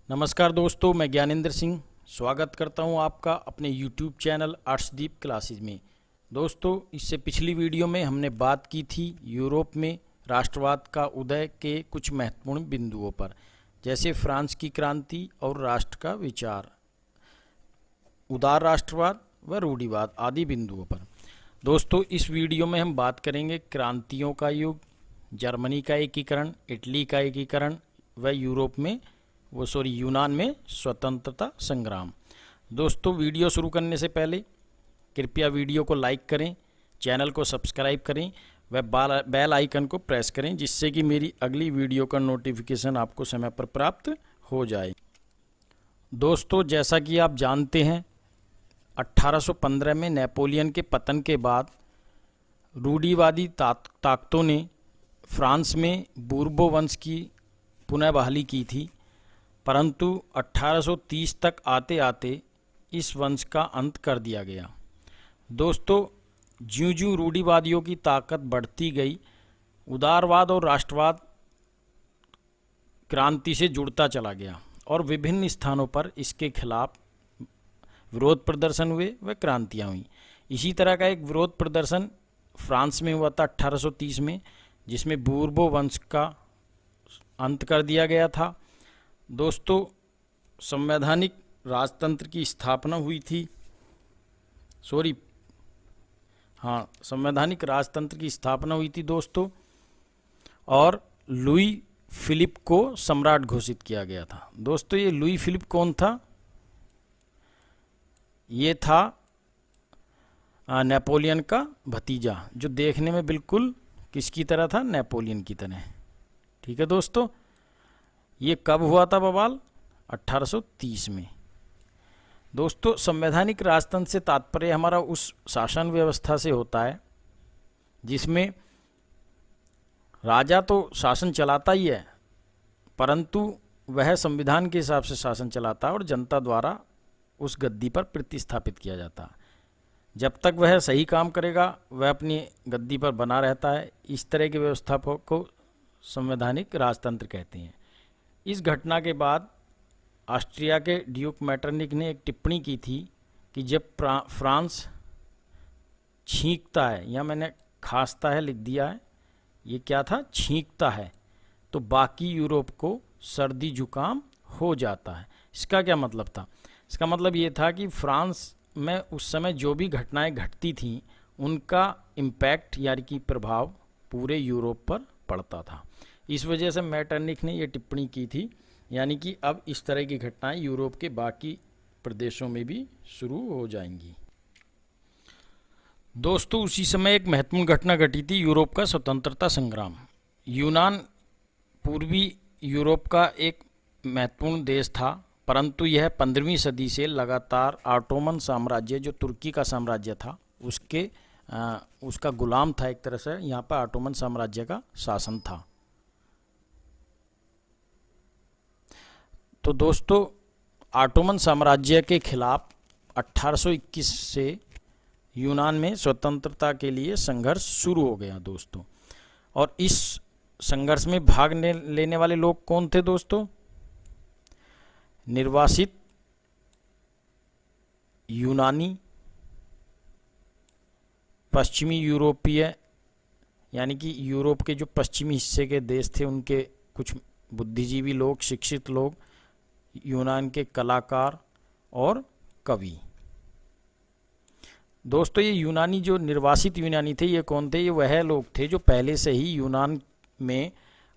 नमस्कार दोस्तों, मैं ज्ञानेंद्र सिंह स्वागत करता हूं आपका अपने YouTube चैनल अर्शदीप क्लासेस में। दोस्तों, इससे पिछली वीडियो में हमने बात की थी यूरोप में राष्ट्रवाद का उदय के कुछ महत्वपूर्ण बिंदुओं पर, जैसे फ्रांस की क्रांति और राष्ट्र का विचार, उदार राष्ट्रवाद व रूढ़िवाद आदि बिंदुओं पर। दोस्तों, इस वीडियो में हम बात करेंगे क्रांतियों का युग, जर्मनी का एकीकरण, इटली का एकीकरण व यूनान में स्वतंत्रता संग्राम। दोस्तों, वीडियो शुरू करने से पहले कृपया वीडियो को लाइक करें, चैनल को सब्सक्राइब करें व बेल आइकन को प्रेस करें, जिससे कि मेरी अगली वीडियो का नोटिफिकेशन आपको समय पर प्राप्त हो जाए। दोस्तों, जैसा कि आप जानते हैं, 1815 में नेपोलियन के पतन के बाद रूढ़िवादी ताकतों ने फ्रांस में बूर्बो वंश की पुनः बहाली की थी, परंतु 1830 तक आते आते इस वंश का अंत कर दिया गया। दोस्तों, ज्यों-ज्यों रूढ़िवादियों की ताकत बढ़ती गई, उदारवाद और राष्ट्रवाद क्रांति से जुड़ता चला गया और विभिन्न स्थानों पर इसके खिलाफ विरोध प्रदर्शन हुए व क्रांतियाँ हुई। इसी तरह का एक विरोध प्रदर्शन फ्रांस में हुआ था 1830 में, जिसमें बूर्बो वंश का अंत कर दिया गया था। दोस्तों, संवैधानिक राजतंत्र की स्थापना हुई थी। संवैधानिक राजतंत्र की स्थापना हुई थी दोस्तों, और लुई फिलिप को सम्राट घोषित किया गया था। दोस्तों, ये लुई फिलिप कौन था? ये था नेपोलियन का भतीजा, जो देखने में बिल्कुल किसकी तरह था? नेपोलियन की तरह। ठीक है दोस्तों, ये कब हुआ था बवाल? 1830 में। दोस्तों, संवैधानिक राजतंत्र से तात्पर्य हमारा उस शासन व्यवस्था से होता है जिसमें राजा तो शासन चलाता ही है, परंतु वह संविधान के हिसाब से शासन चलाता है और जनता द्वारा उस गद्दी पर प्रतिस्थापित किया जाता है। जब तक वह सही काम करेगा, वह अपनी गद्दी पर बना रहता है। इस तरह की व्यवस्था को संवैधानिक राजतंत्र कहते हैं। इस घटना के बाद ऑस्ट्रिया के ड्यूक मेटरनिक ने एक टिप्पणी की थी कि जब फ्रांस छींकता है, या मैंने खांसता है लिख दिया है, ये क्या था? छींकता है, तो बाकी यूरोप को सर्दी जुकाम हो जाता है। इसका क्या मतलब था? इसका मतलब ये था कि फ्रांस में उस समय जो भी घटनाएं घटती थीं, उनका इम्पैक्ट यानी कि प्रभाव पूरे यूरोप पर पड़ता था। इस वजह से मेटरनिक ने ये टिप्पणी की थी, यानी कि अब इस तरह की घटनाएं यूरोप के बाकी प्रदेशों में भी शुरू हो जाएंगी। दोस्तों, उसी समय एक महत्वपूर्ण घटना घटी थी, यूरोप का स्वतंत्रता संग्राम। यूनान पूर्वी यूरोप का एक महत्वपूर्ण देश था, परंतु यह 15वीं सदी से लगातार ऑटोमन साम्राज्य, जो तुर्की का साम्राज्य था, उसका गुलाम था। एक तरह से यहाँ पर ऑटोमन साम्राज्य का शासन था। तो दोस्तों, ऑटोमन साम्राज्य के खिलाफ 1821 से यूनान में स्वतंत्रता के लिए संघर्ष शुरू हो गया दोस्तों। और इस संघर्ष में भाग लेने वाले लोग कौन थे दोस्तों? निर्वासित यूनानी, पश्चिमी यूरोपीय, यानी कि यूरोप के जो पश्चिमी हिस्से के देश थे, उनके कुछ बुद्धिजीवी लोग, शिक्षित लोग, यूनान के कलाकार और कवि। दोस्तों, ये यूनानी, जो निर्वासित यूनानी थे, ये कौन थे? ये वह लोग थे जो पहले से ही यूनान में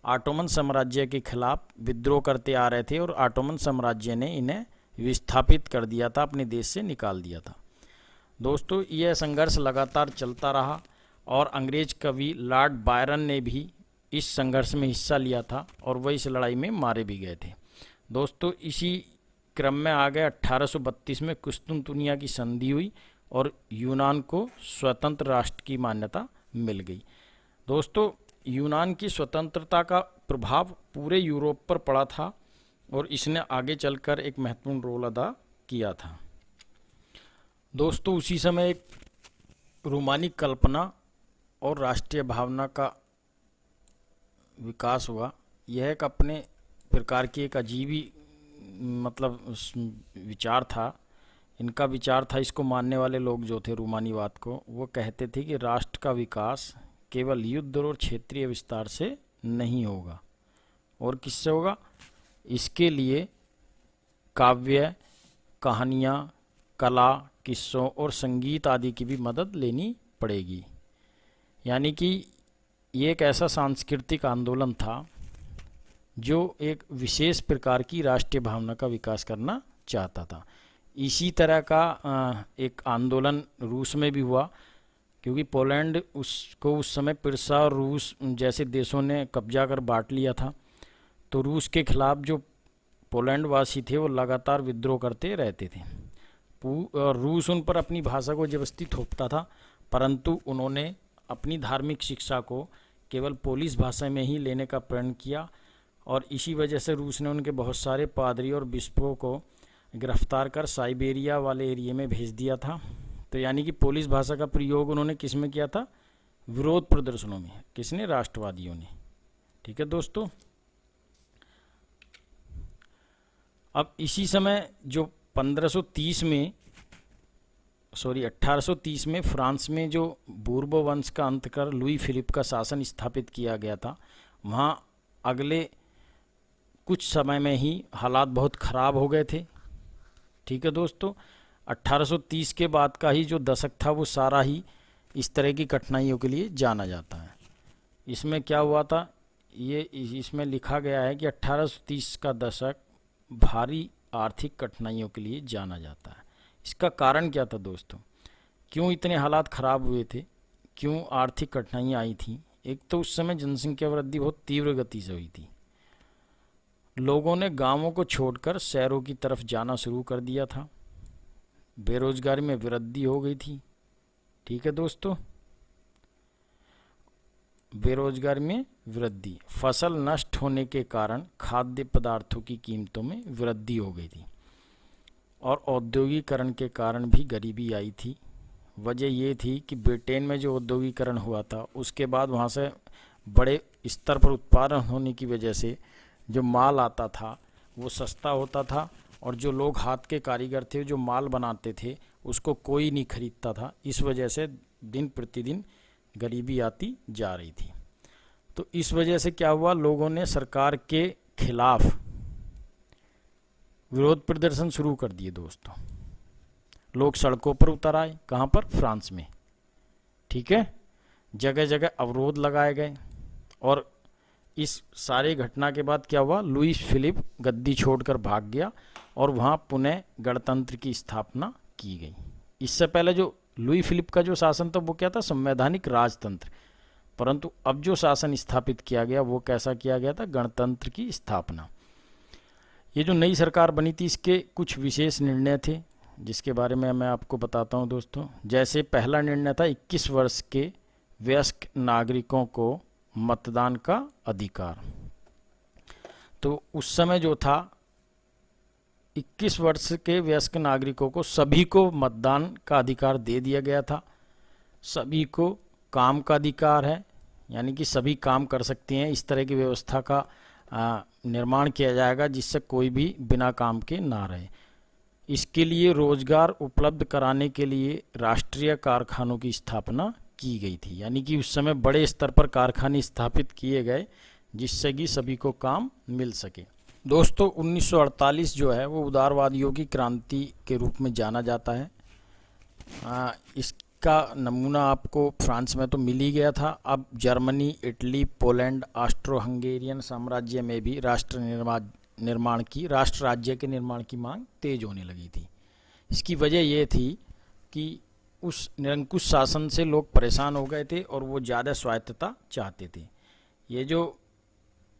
ऑटोमन साम्राज्य के खिलाफ विद्रोह करते आ रहे थे, और ऑटोमन साम्राज्य ने इन्हें विस्थापित कर दिया था, अपने देश से निकाल दिया था। दोस्तों, यह संघर्ष लगातार चलता रहा और अंग्रेज कवि लॉर्ड बायरन ने भी इस संघर्ष में हिस्सा लिया था, और वह इस लड़ाई में मारे भी गए थे। दोस्तों, इसी क्रम में आ गए 1832 में कुस्तुनतुनिया की संधि हुई और यूनान को स्वतंत्र राष्ट्र की मान्यता मिल गई। दोस्तों, यूनान की स्वतंत्रता का प्रभाव पूरे यूरोप पर पड़ा था और इसने आगे चलकर एक महत्वपूर्ण रोल अदा किया था। दोस्तों, उसी समय एक रोमानी कल्पना और राष्ट्रीय भावना का विकास हुआ। यह एक अपने प्रकार की एक अजीब ही मतलब विचार था, इनका विचार था, इसको मानने वाले लोग जो थे रूमानीवाद को, वो कहते थे कि राष्ट्र का विकास केवल युद्ध और क्षेत्रीय विस्तार से नहीं होगा, और किससे होगा? इसके लिए काव्य, कहानियाँ, कला, किस्सों और संगीत आदि की भी मदद लेनी पड़ेगी। यानी कि ये एक ऐसा सांस्कृतिक आंदोलन था जो एक विशेष प्रकार की राष्ट्रीय भावना का विकास करना चाहता था। इसी तरह का एक आंदोलन रूस में भी हुआ, क्योंकि पोलैंड उसको उस समय पिरसा और रूस जैसे देशों ने कब्जा कर बांट लिया था। तो रूस के खिलाफ जो पोलैंड वासी थे वो लगातार विद्रोह करते रहते थे। रूस उन पर अपनी भाषा को जबरदस्ती थोपता था, परंतु उन्होंने अपनी धार्मिक शिक्षा को केवल पोलिश भाषा में ही लेने का प्रण किया, और इसी वजह से रूस ने उनके बहुत सारे पादरी और बिशपों को गिरफ्तार कर साइबेरिया वाले एरिया में भेज दिया था। तो यानी कि पोलिश भाषा का प्रयोग उन्होंने किस में किया था? विरोध प्रदर्शनों में। किसने? राष्ट्रवादियों ने। ठीक है दोस्तों। अब इसी समय जो 1830 में फ्रांस में जो बूर्बो वंश का अंत कर लुई फिलिप का शासन स्थापित किया गया था, वहाँ अगले कुछ समय में ही हालात बहुत ख़राब हो गए थे। ठीक है दोस्तों। 1830 के बाद का ही जो दशक था वो सारा ही इस तरह की कठिनाइयों के लिए जाना जाता है। इसमें क्या हुआ था, ये इसमें लिखा गया है कि 1830 का दशक भारी आर्थिक कठिनाइयों के लिए जाना जाता है। इसका कारण क्या था दोस्तों? क्यों इतने हालात ख़राब हुए थे? क्यों आर्थिक कठिनाइयाँ आई थी? एक तो उस समय जनसंख्या वृद्धि बहुत तीव्र गति से हुई थी। लोगों ने गांवों को छोड़कर शहरों की तरफ जाना शुरू कर दिया था। बेरोजगारी में वृद्धि हो गई थी। ठीक है दोस्तों। बेरोजगारी में वृद्धि, फसल नष्ट होने के कारण खाद्य पदार्थों की कीमतों में वृद्धि हो गई थी, और औद्योगिकरण के कारण भी गरीबी आई थी। वजह ये थी कि ब्रिटेन में जो औद्योगिकरण हुआ था उसके बाद वहाँ से बड़े स्तर पर उत्पादन होने की वजह से जो माल आता था वो सस्ता होता था, और जो लोग हाथ के कारीगर थे जो माल बनाते थे उसको कोई नहीं खरीदता था। इस वजह से दिन प्रतिदिन गरीबी आती जा रही थी। तो इस वजह से क्या हुआ, लोगों ने सरकार के खिलाफ विरोध प्रदर्शन शुरू कर दिए दोस्तों। लोग सड़कों पर उतर आए। कहाँ पर? फ्रांस में। ठीक है। जगह जगह अवरोध लगाए गए, और इस सारे घटना के बाद क्या हुआ, लुई फिलिप गद्दी छोड़कर भाग गया और वहाँ पुनः गणतंत्र की स्थापना की गई। इससे पहले जो लुई फिलिप का जो शासन था वो क्या था? संवैधानिक राजतंत्र। परंतु अब जो शासन स्थापित किया गया वो कैसा किया गया था? गणतंत्र की स्थापना। ये जो नई सरकार बनी थी इसके कुछ विशेष निर्णय थे जिसके बारे में मैं आपको बताता हूं दोस्तों। जैसे पहला निर्णय था 21 वर्ष के वयस्क नागरिकों को मतदान का अधिकार। तो उस समय जो था 21 वर्ष के वयस्क नागरिकों को सभी को मतदान का अधिकार दे दिया गया था। सभी को काम का अधिकार है, यानी कि सभी काम कर सकते हैं। इस तरह की व्यवस्था का निर्माण किया जाएगा जिससे कोई भी बिना काम के ना रहे। इसके लिए रोजगार उपलब्ध कराने के लिए राष्ट्रीय कारखानों की स्थापना की गई थी, यानी कि उस समय बड़े स्तर पर कारखाने स्थापित किए गए जिससे कि सभी को काम मिल सके। दोस्तों 1948 जो है वो उदारवादियों की क्रांति के रूप में जाना जाता है। इसका नमूना आपको फ्रांस में तो मिल ही गया था। अब Germany, Italy, Poland, Austro Hungarian साम्राज्य में भी राष्ट्र राज्य के निर्माण की मांग तेज होने लगी थी। इसकी वजह ये थी कि उस निरंकुश शासन से लोग परेशान हो गए थे और वो ज़्यादा स्वायत्तता चाहते थे। ये जो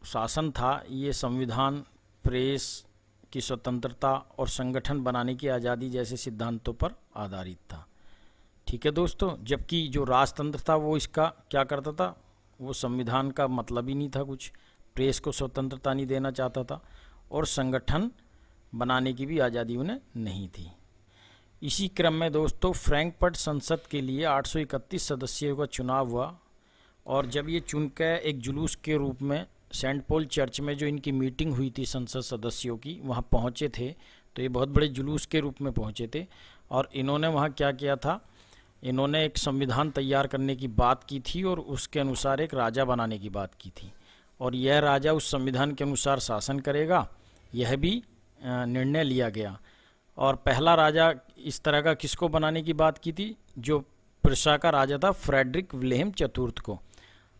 शासन था ये संविधान, प्रेस की स्वतंत्रता और संगठन बनाने की आज़ादी जैसे सिद्धांतों पर आधारित था। ठीक है दोस्तों। जबकि जो राजतंत्र था वो इसका क्या करता था, वो संविधान का मतलब ही नहीं था कुछ, प्रेस को स्वतंत्रता नहीं देना चाहता था और संगठन बनाने की भी आज़ादी उन्हें नहीं थी। इसी क्रम में दोस्तों फ्रैंकफर्ट संसद के लिए 831 सदस्यों का चुनाव हुआ और जब ये चुनकर एक जुलूस के रूप में सेंट पॉल चर्च में जो इनकी मीटिंग हुई थी संसद सदस्यों की, वहाँ पहुँचे थे। तो ये बहुत बड़े जुलूस के रूप में पहुँचे थे और इन्होंने वहाँ क्या किया था, इन्होंने एक संविधान तैयार करने की बात की थी और उसके अनुसार एक राजा बनाने की बात की थी और यह राजा उस संविधान के अनुसार शासन करेगा, यह भी निर्णय लिया गया। और पहला राजा इस तरह का किसको बनाने की बात की थी, जो प्रुशिया का राजा था, फ्रेडरिक विल्हेम चतुर्थ को।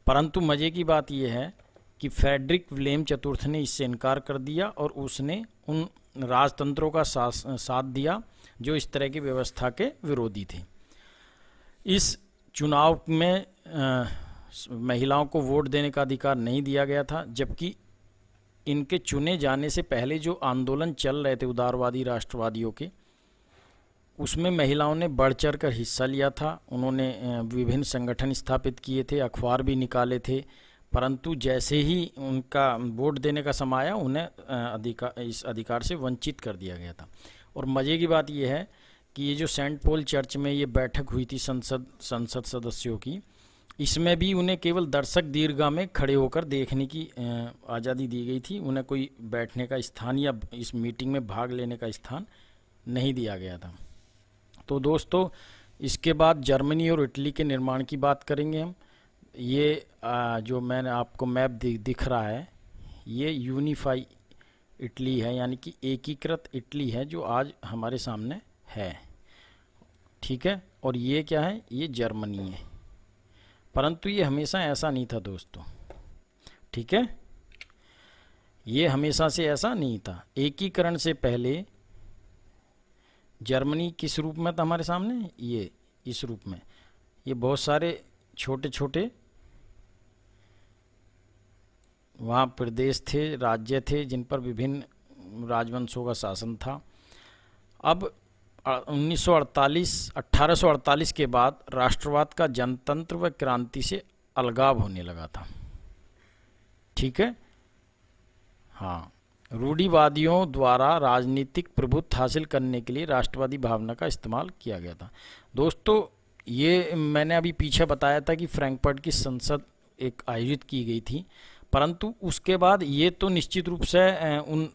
परंतु मज़े की बात यह है कि फ्रेडरिक विल्हेम चतुर्थ ने इससे इनकार कर दिया और उसने उन राजतंत्रों का साथ दिया जो इस तरह की व्यवस्था के विरोधी थे। इस चुनाव में महिलाओं को वोट देने का अधिकार नहीं दिया गया था, जबकि इनके चुने जाने से पहले जो आंदोलन चल रहे थे उदारवादी राष्ट्रवादियों के, उसमें महिलाओं ने बढ़ चढ़ कर हिस्सा लिया था। उन्होंने विभिन्न संगठन स्थापित किए थे, अखबार भी निकाले थे, परंतु जैसे ही उनका वोट देने का समय आया उन्हें इस अधिकार से वंचित कर दिया गया था। और मज़े की बात यह है कि ये जो सेंट पॉल चर्च में ये बैठक हुई थी संसद सदस्यों की, इसमें भी उन्हें केवल दर्शक दीर्घा में खड़े होकर देखने की आज़ादी दी गई थी। उन्हें कोई बैठने का स्थान या इस मीटिंग में भाग लेने का स्थान नहीं दिया गया था। तो दोस्तों, इसके बाद जर्मनी और इटली के निर्माण की बात करेंगे हम। ये जो मैंने आपको मैप दिख रहा है, ये यूनिफाई इटली है, यानी कि एकीकृत इटली है जो आज हमारे सामने है, ठीक है। और ये क्या है, ये जर्मनी है। परंतु ये हमेशा ऐसा नहीं था दोस्तों, ठीक है, ये हमेशा से ऐसा नहीं था। एकीकरण से पहले जर्मनी किस रूप में था हमारे सामने, ये इस रूप में, ये बहुत सारे छोटे छोटे वहाँ प्रदेश थे, राज्य थे, जिन पर विभिन्न राजवंशों का शासन था। अब 1848 के बाद राष्ट्रवाद का जनतंत्र व क्रांति से अलगाव होने लगा था, ठीक है। हाँ, रूढ़िवादियों द्वारा राजनीतिक प्रभुत्व हासिल करने के लिए राष्ट्रवादी भावना का इस्तेमाल किया गया था। दोस्तों, ये मैंने अभी पीछे बताया था कि फ्रैंकफर्ट की संसद एक आयोजित की गई थी, परंतु उसके बाद ये तो निश्चित रूप से उन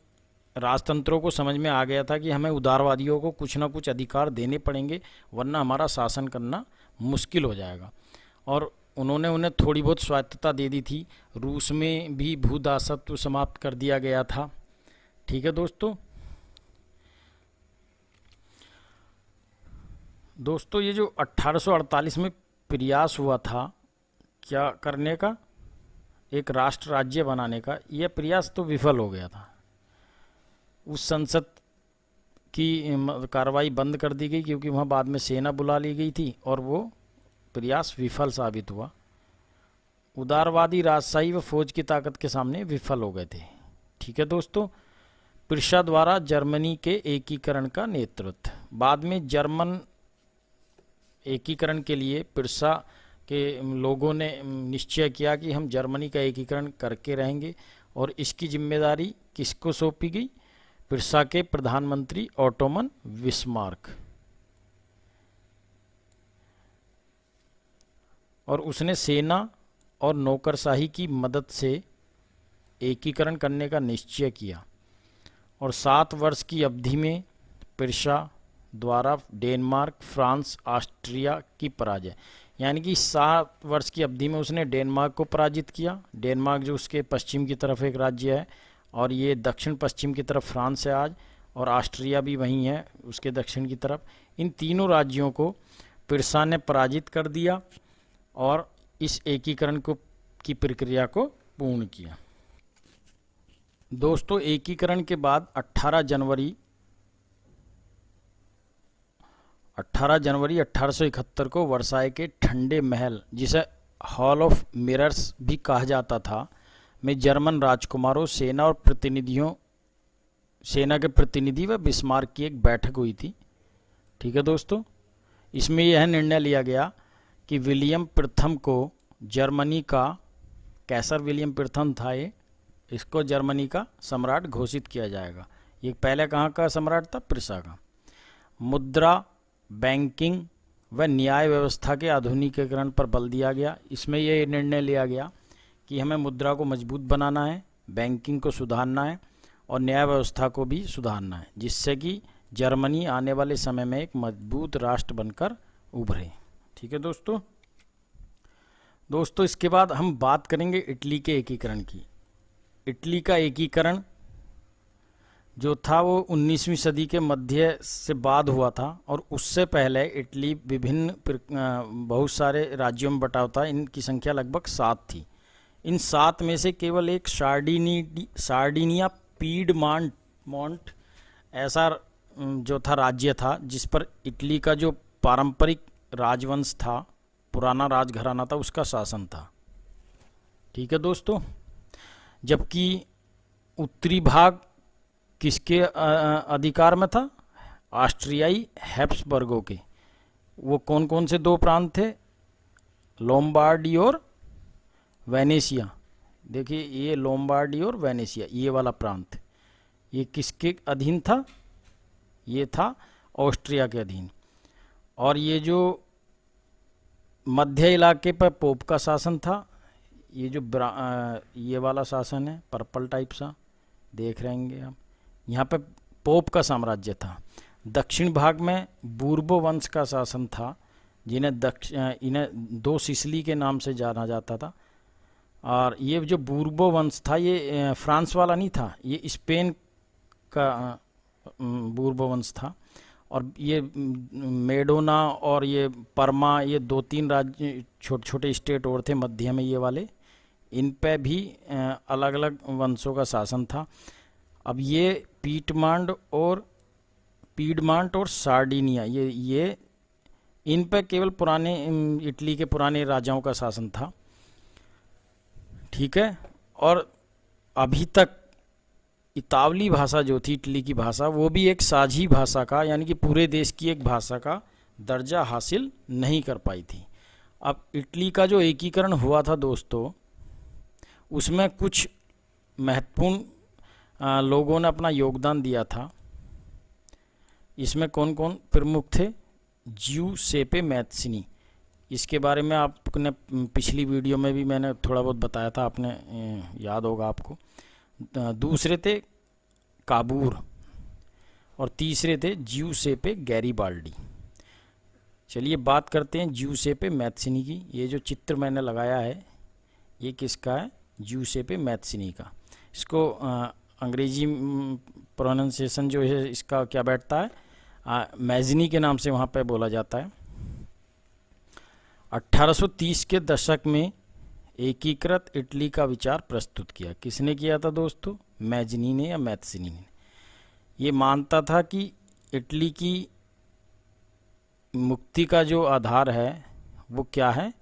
राजतंत्रों को समझ में आ गया था कि हमें उदारवादियों को कुछ ना कुछ अधिकार देने पड़ेंगे, वरना हमारा शासन करना मुश्किल हो जाएगा। और उन्होंने उन्हें थोड़ी बहुत स्वायत्तता दे दी थी। रूस में भी भूदासत्व समाप्त कर दिया गया था, ठीक है दोस्तों। ये जो 1848 में प्रयास हुआ था क्या करने का, एक राष्ट्र राज्य बनाने का, यह प्रयास तो विफल हो गया था। उस संसद की कार्रवाई बंद कर दी गई क्योंकि वहाँ बाद में सेना बुला ली गई थी और वो प्रयास विफल साबित हुआ। उदारवादी राजशाही व फौज की ताकत के सामने विफल हो गए थे, ठीक है दोस्तों। प्रुशिया द्वारा जर्मनी के एकीकरण का नेतृत्व, बाद में जर्मन एकीकरण के लिए प्रुशिया के लोगों ने निश्चय किया कि हम जर्मनी का एकीकरण करके रहेंगे और इसकी जिम्मेदारी किसको सौंपी गई, प्रुशिया के प्रधानमंत्री ऑटोमन बिस्मार्क, और उसने सेना और नौकरशाही की मदद से एकीकरण करने का निश्चय किया। और 7 वर्ष की अवधि में प्रुशिया द्वारा डेनमार्क, फ्रांस, ऑस्ट्रिया की पराजय, यानी कि 7 वर्ष की अवधि में उसने डेनमार्क को पराजित किया। डेनमार्क जो उसके पश्चिम की तरफ एक राज्य है और ये दक्षिण पश्चिम की तरफ फ्रांस है आज, और ऑस्ट्रिया भी वहीं है उसके दक्षिण की तरफ। इन तीनों राज्यों को प्रुशिया ने पराजित कर दिया और इस एकीकरण की प्रक्रिया को पूर्ण किया। दोस्तों, एकीकरण के बाद 18 जनवरी 1871 को वर्साई के ठंडे महल, जिसे हॉल ऑफ मिरर्स भी कहा जाता था, में जर्मन राजकुमारों, सेना के प्रतिनिधि व बिस्मार्क की एक बैठक हुई थी, ठीक है दोस्तों। इसमें यह निर्णय लिया गया कि विलियम प्रथम को जर्मनी का, कैसर विलियम प्रथम था ये, इसको जर्मनी का सम्राट घोषित किया जाएगा। ये पहले कहाँ का सम्राट था, प्रुशिया का। मुद्रा, बैंकिंग व न्याय व्यवस्था के आधुनिकीकरण पर बल दिया गया। इसमें यह निर्णय लिया गया कि हमें मुद्रा को मजबूत बनाना है, बैंकिंग को सुधारना है और न्याय व्यवस्था को भी सुधारना है, जिससे कि जर्मनी आने वाले समय में एक मजबूत राष्ट्र बनकर उभरे। ठीक है दोस्तों। इसके बाद हम बात करेंगे इटली के एकीकरण की। इटली का एकीकरण जो था वो 19वीं सदी के मध्य से बाद हुआ था और उससे पहले इटली विभिन्न बहुत सारे राज्यों में बटा था। इनकी संख्या लगभग 7 थी। इन 7 में से केवल एक सार्डिनिया पीडमॉन्ट ऐसा जो था राज्य था जिस पर इटली का जो पारंपरिक राजवंश था, पुराना राजघराना था, उसका शासन था। ठीक है दोस्तों। जबकि उत्तरी भाग किसके अधिकार में था? ऑस्ट्रियाई हैब्सबर्गों के। वो कौन कौन से 2 प्रांत थे? लोम्बार्डी और वेनेशिया। देखिए ये लोम्बार्डी और वेनेशिया, ये वाला प्रांत, ये किसके अधीन था? ये था ऑस्ट्रिया के अधीन। और ये जो मध्य इलाके पर पोप का शासन था। ये जो ये वाला शासन है पर्पल टाइप सा देख रहे हैं आप, यहाँ पे पोप का साम्राज्य था। दक्षिण भाग में बूर्बो वंश का शासन था, इन्हें 2 सिसिली के नाम से जाना जाता था। और ये जो बूर्बो वंश था ये फ्रांस वाला नहीं था, ये स्पेन का बूर्बो वंश था। और ये मेडोना और ये परमा, ये 2-3 राज्य छोटे छोटे स्टेट और थे मध्य में, ये वाले, इन पे भी अलग अलग वंशों का शासन था। अब ये पीडमांट और सार्डिनिया, ये इन पे केवल पुराने इटली के पुराने राजाओं का शासन था। ठीक है। और अभी तक इतावली भाषा जो थी इटली की भाषा, वो भी एक साझी भाषा का, यानी कि पूरे देश की एक भाषा का दर्जा हासिल नहीं कर पाई थी। अब इटली का जो एकीकरण हुआ था दोस्तों, उसमें कुछ महत्वपूर्ण लोगों ने अपना योगदान दिया था। इसमें कौन कौन प्रमुख थे? जिउसेप्पे मैत्सिनी। इसके बारे में आपने पिछली वीडियो में भी मैंने थोड़ा बहुत बताया था, आपने याद होगा आपको। दूसरे थे काबूर और तीसरे थे जिउसेप्पे गैरिबाल्डी। चलिए बात करते हैं जिउसेप्पे मैत्सिनी की। ये जो चित्र मैंने लगाया है ये किसका है? जिउसेप्पे मैत्सिनी का। इसको अंग्रेजी प्रोनाउंसिएशन जो है इसका क्या बैठता है? मैज़नी के नाम से वहाँ पे बोला जाता है। 1830 के दशक में एकीकृत इटली का विचार प्रस्तुत किया। किसने किया था दोस्तों? मैज़नी ने या मैत्सिनी ने। ये मानता था कि इटली की मुक्ति का जो आधार है वो क्या है?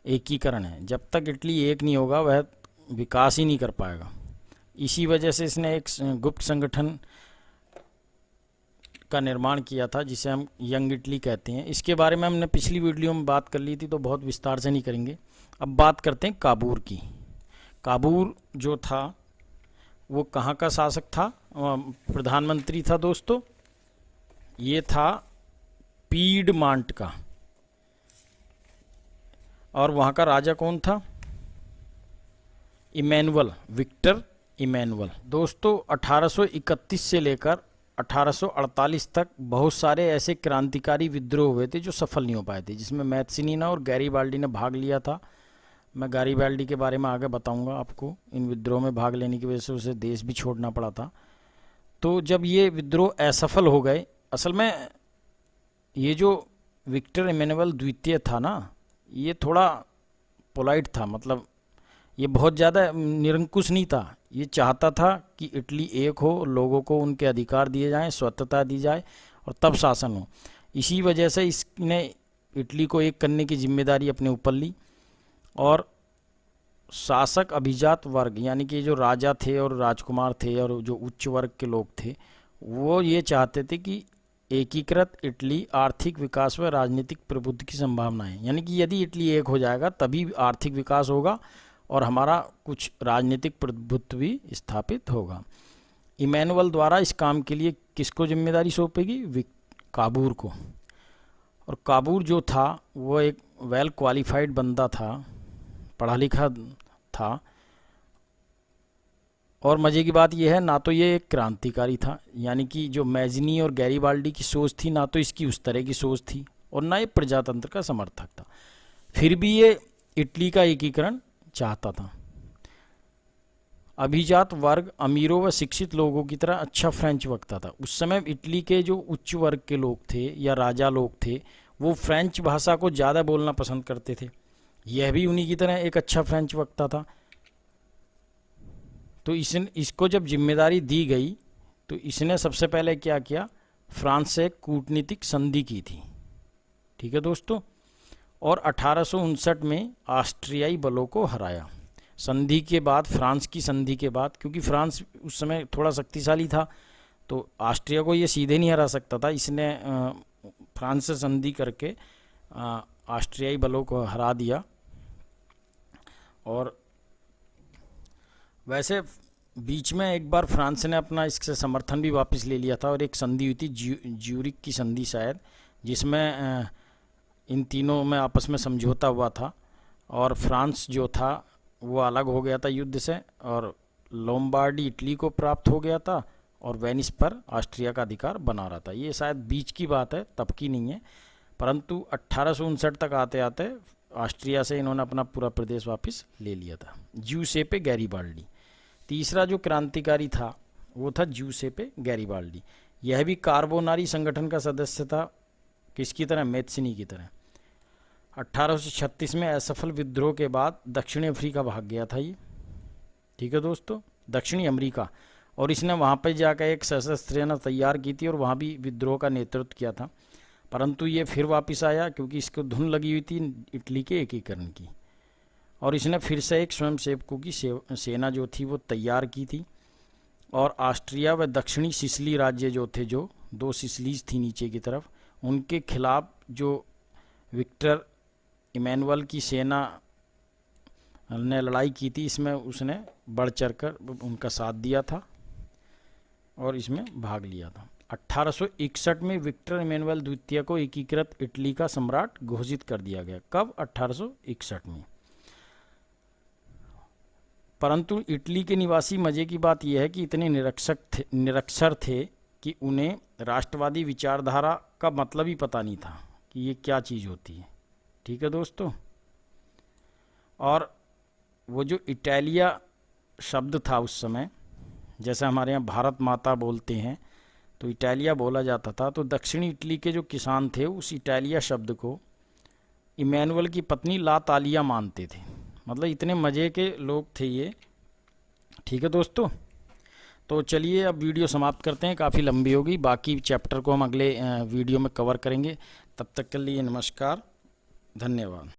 एकीकरण है। जब तक इटली एक नहीं होगा वह विकास ही नहीं कर पाएगा। इसी वजह से इसने एक गुप्त संगठन का निर्माण किया था जिसे हम यंग इटली कहते हैं। इसके बारे में हमने पिछली वीडियो में बात कर ली थी तो बहुत विस्तार से नहीं करेंगे। अब बात करते हैं काबूर की। काबूर जो था वो कहाँ का शासक था? प्रधानमंत्री था दोस्तों। ये था पीडमांट का। और वहाँ का राजा कौन था? Emmanuel, Victor Emmanuel. दोस्तों 1831 से लेकर 1848 तक बहुत सारे ऐसे क्रांतिकारी विद्रोह हुए थे जो सफल नहीं हो पाए थे, जिसमें मैत्सिनी और गैरिबाल्डी ने भाग लिया था। मैं गैरिबाल्डी के बारे में आगे बताऊंगा आपको। इन विद्रोह में भाग लेने की वजह से उसे देश भी छोड़ना पड़ा था। तो जब ये विद्रोह असफल हो गए, असल में ये जो विक्टर इमैनुअल द्वितीय था ना, ये थोड़ा पोलाइट था, मतलब ये बहुत ज़्यादा निरंकुश नहीं था। ये चाहता था कि इटली एक हो, लोगों को उनके अधिकार दिए जाएं, स्वतंत्रता दी जाए और तब शासन हो। इसी वजह से इसने इटली को एक करने की जिम्मेदारी अपने ऊपर ली। और शासक अभिजात वर्ग, यानी कि जो राजा थे और राजकुमार थे और जो उच्च वर्ग के लोग थे, वो ये चाहते थे कि एकीकृत इटली आर्थिक विकास व राजनीतिक प्रभुत्व की संभावना है। यानी कि यदि इटली एक हो जाएगा तभी आर्थिक विकास होगा और हमारा कुछ राजनीतिक प्रभुत्व भी स्थापित होगा। इमैनुअल द्वारा इस काम के लिए किसको जिम्मेदारी सौंपेगी? काबूर को। और काबूर जो था वो एक वेल क्वालिफाइड बंदा था, पढ़ा लिखा था। और मज़े की बात यह है, ना तो ये एक क्रांतिकारी था, यानी कि जो मैजनी और गैरीबाल्डी की सोच थी, ना तो इसकी उस तरह की सोच थी, और ना ये प्रजातंत्र का समर्थक था। फिर भी ये इटली का एकीकरण चाहता था। अभिजात वर्ग अमीरों व शिक्षित लोगों की तरह अच्छा फ्रेंच वक्ता था। उस समय इटली के जो उच्च वर्ग के लोग थे या राजा लोग थे, वो फ्रेंच भाषा को ज़्यादा बोलना पसंद करते थे। यह भी उन्हीं की तरह एक अच्छा फ्रेंच वक्ता था। तो इसको जब जिम्मेदारी दी गई तो इसने सबसे पहले क्या किया, फ्रांस से एक कूटनीतिक संधि की थी। ठीक है दोस्तों। और 1859 में ऑस्ट्रियाई बलों को हराया। संधि के बाद, फ्रांस की संधि के बाद, क्योंकि फ्रांस उस समय थोड़ा शक्तिशाली था तो ऑस्ट्रिया को ये सीधे नहीं हरा सकता था, इसने फ्रांस से संधि करके ऑस्ट्रियाई बलों को हरा दिया। और वैसे बीच में एक बार फ्रांस ने अपना इससे समर्थन भी वापस ले लिया था और एक संधि हुई थी, ज्यूरिक की संधि शायद, जिसमें इन तीनों में आपस में समझौता हुआ था और फ्रांस जो था वो अलग हो गया था युद्ध से, और लोम्बार्डी इटली को प्राप्त हो गया था और वेनिस पर ऑस्ट्रिया का अधिकार बना रहा था। ये शायद बीच की बात है, तब की नहीं है, परंतु 1859 तक आते आते ऑस्ट्रिया से इन्होंने अपना पूरा प्रदेश वापस ले लिया था। ज्यूसेपे गैरीबाल्डी तीसरा जो क्रांतिकारी था वो था ज्यूसेपे गैरीबाल्डी। यह भी कार्बोनारी संगठन का सदस्य था, किसकी तरह, मैत्सिनी की तरह। 1836 में असफल विद्रोह के बाद दक्षिणी अफ्रीका भाग गया था ये। ठीक है दोस्तों, दक्षिणी अमेरिका, और इसने वहाँ पर जाकर एक सशस्त्र सेना तैयार की थी और वहाँ भी विद्रोह का नेतृत्व किया था, परंतु ये फिर वापस आया क्योंकि इसको धुन लगी हुई थी इटली के एकीकरण की, और इसने फिर से एक स्वयंसेवकों की सेना जो थी वो तैयार की थी। और ऑस्ट्रिया व दक्षिणी सिसिली राज्य जो थे, जो दो सिसिलीज थी नीचे की तरफ, उनके खिलाफ जो विक्टर इमैनुअल की सेना ने लड़ाई की थी, इसमें उसने बढ़ चढ़कर उनका साथ दिया था और इसमें भाग लिया था। 1861 में विक्टर इमैनुअल द्वितीय को एकीकृत इटली का सम्राट घोषित कर दिया गया। कब? 1861 में। परंतु इटली के निवासी, मज़े की बात यह है कि इतने निरक्षर थे कि उन्हें राष्ट्रवादी विचारधारा का मतलब ही पता नहीं था कि ये क्या चीज़ होती है। ठीक है दोस्तों। और वो जो इटालिया शब्द था उस समय, जैसे हमारे यहाँ भारत माता बोलते हैं तो इटालिया बोला जाता था, तो दक्षिणी इटली के जो किसान थे उस इटालिया शब्द को इमैनुअल की पत्नी ला तालिया मानते थे। मतलब इतने मज़े के लोग थे ये। ठीक है दोस्तों, तो चलिए अब वीडियो समाप्त करते हैं, काफ़ी लंबी होगी, बाकी चैप्टर को हम अगले वीडियो में कवर करेंगे। तब तक के लिए नमस्कार, धन्यवाद।